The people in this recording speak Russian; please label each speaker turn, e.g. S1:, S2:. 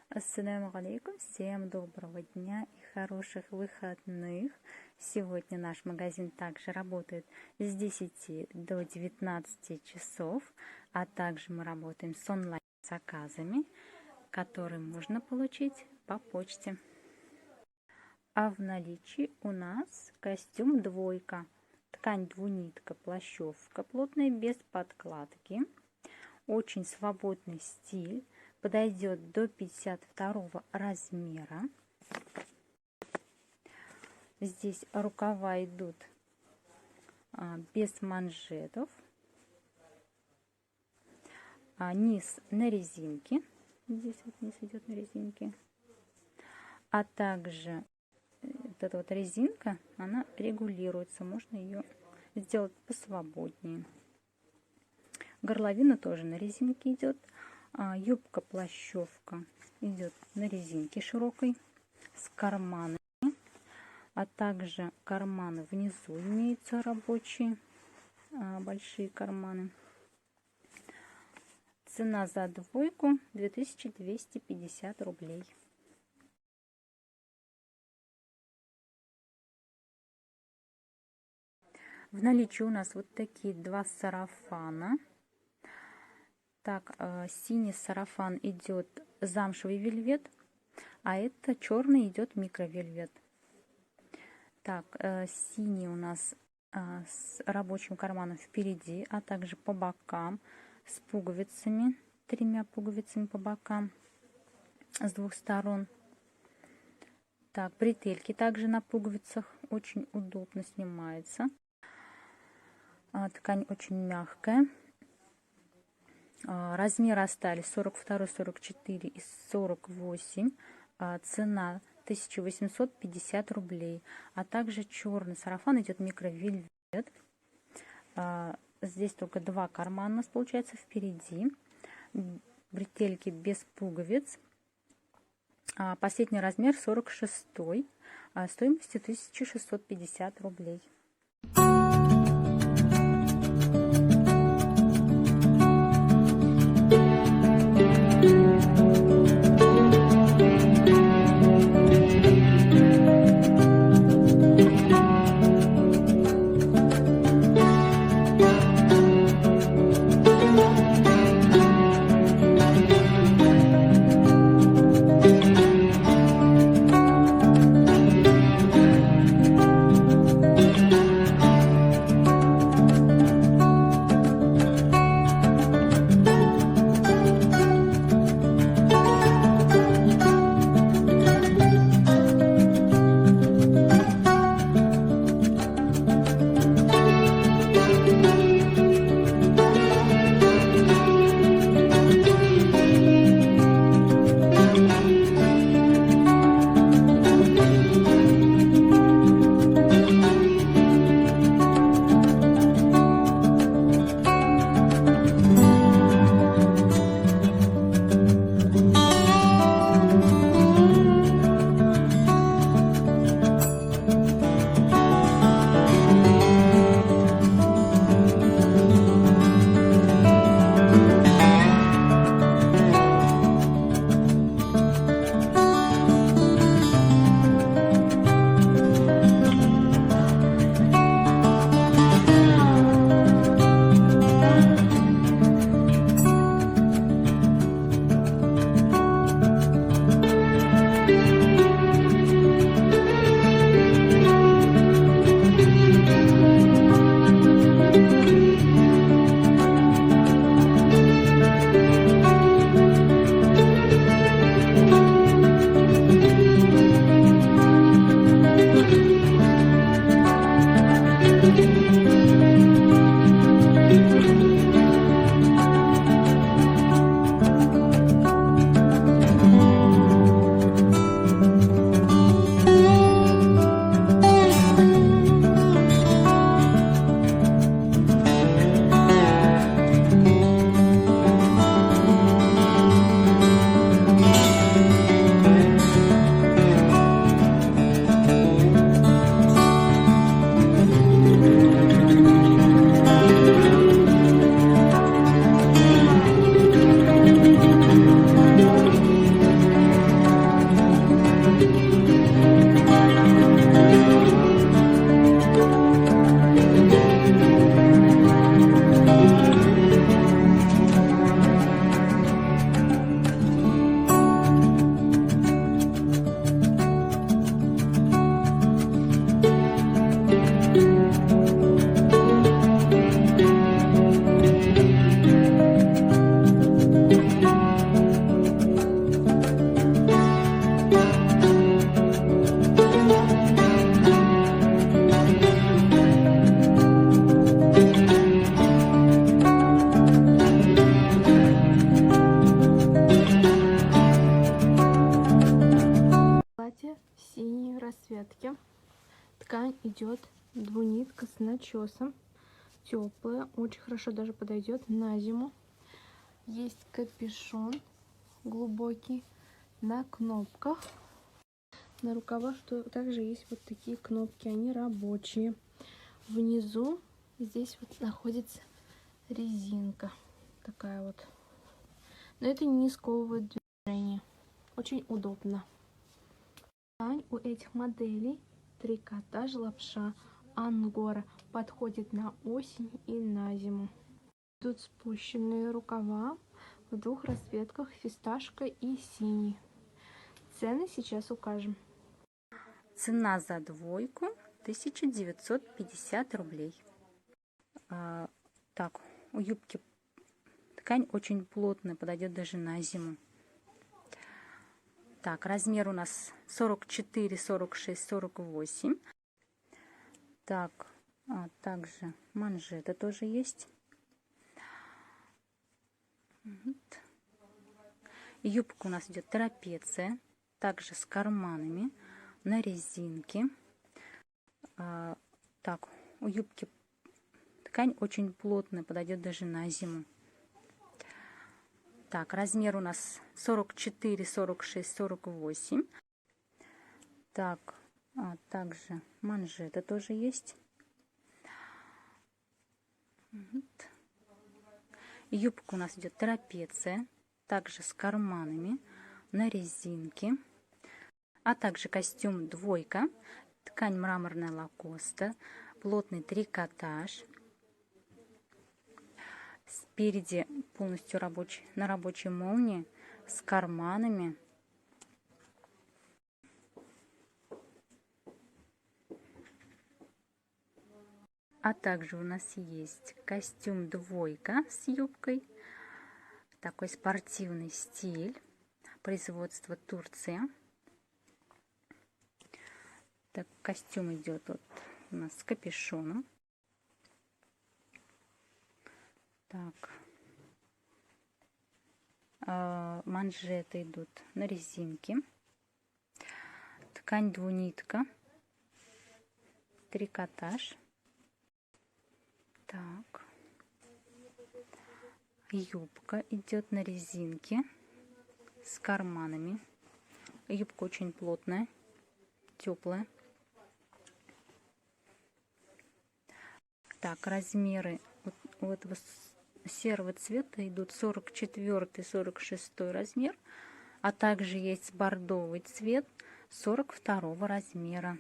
S1: Ассаляму алейкум, всем доброго дня и хороших выходных. Сегодня наш магазин также работает с 10 до 19 часов, а также мы работаем с онлайн-заказами, которые можно получить по почте. А в наличии у нас костюм двойка, ткань двунитка, плащевка плотная, без подкладки, очень свободный стиль. Подойдет до 52 размера. Здесь рукава идут без манжетов. Низ на резинке. Здесь вот низ идет на резинке. А также вот эта вот резинка, она регулируется. Можно ее сделать посвободнее. Горловина тоже на резинке идет. Юбка-плащевка идет на резинке широкой с карманами, а также карманы внизу имеются рабочие, большие карманы. Цена за двойку 2250 рублей. В наличии у нас вот такие два сарафана. Так, синий сарафан идет замшевый вельвет, а это черный идет микровельвет. Так, синий у нас с рабочим карманом впереди, а также по бокам с пуговицами, 3 пуговицами по бокам с двух сторон. Так, бретельки также на пуговицах, очень удобно снимается. Ткань очень мягкая. Размеры остались 42, 44 и 48. Цена 1850 рублей. А также черный сарафан идет микровельвет. Здесь только 2 кармана у нас получается впереди. Бретельки без пуговиц. Последний размер 46. Стоимостью 1650 рублей.
S2: расцветки. Ткань идет двунитка с начесом. Теплая, очень хорошо даже подойдет на зиму. Есть капюшон глубокий на кнопках. На рукавах также есть вот такие кнопки, они рабочие. Внизу здесь вот находится резинка такая вот. Но это не сковывает движение. Очень удобно. Ткань у этих моделей трикотаж, лапша, ангора. Подходит на осень и на зиму. Тут спущенные рукава в двух расцветках, фисташка и синий. Цены сейчас укажем.
S1: Цена за двойку 1950 рублей. Так, у юбки ткань очень плотная, подойдет даже на зиму. Так, размер у нас 44, 46, 48. Так, также манжеты тоже есть. Вот. Юбка у нас идет трапеция, также с карманами, на резинке. Так, у юбки ткань очень плотная, подойдет даже на зиму. Так, размер у нас 44, 46, 48. Так, также манжеты тоже есть. Вот. Юбка у нас идет трапеция, также с карманами, на резинке. А также костюм двойка, ткань мраморная лакоста, плотный трикотаж. Спереди полностью на рабочей молнии с карманами. А также у нас есть костюм двойка с юбкой. Такой спортивный стиль. Производство Турция. Так, костюм идет вот у нас с капюшоном. Так. Манжеты идут на резинке. Ткань двунитка. Трикотаж. Так. Юбка идет на резинке с карманами. Юбка очень плотная, теплая. Так, размеры у этого серого цвета идут 44-46 размер, а также есть бордовый цвет 42 размера.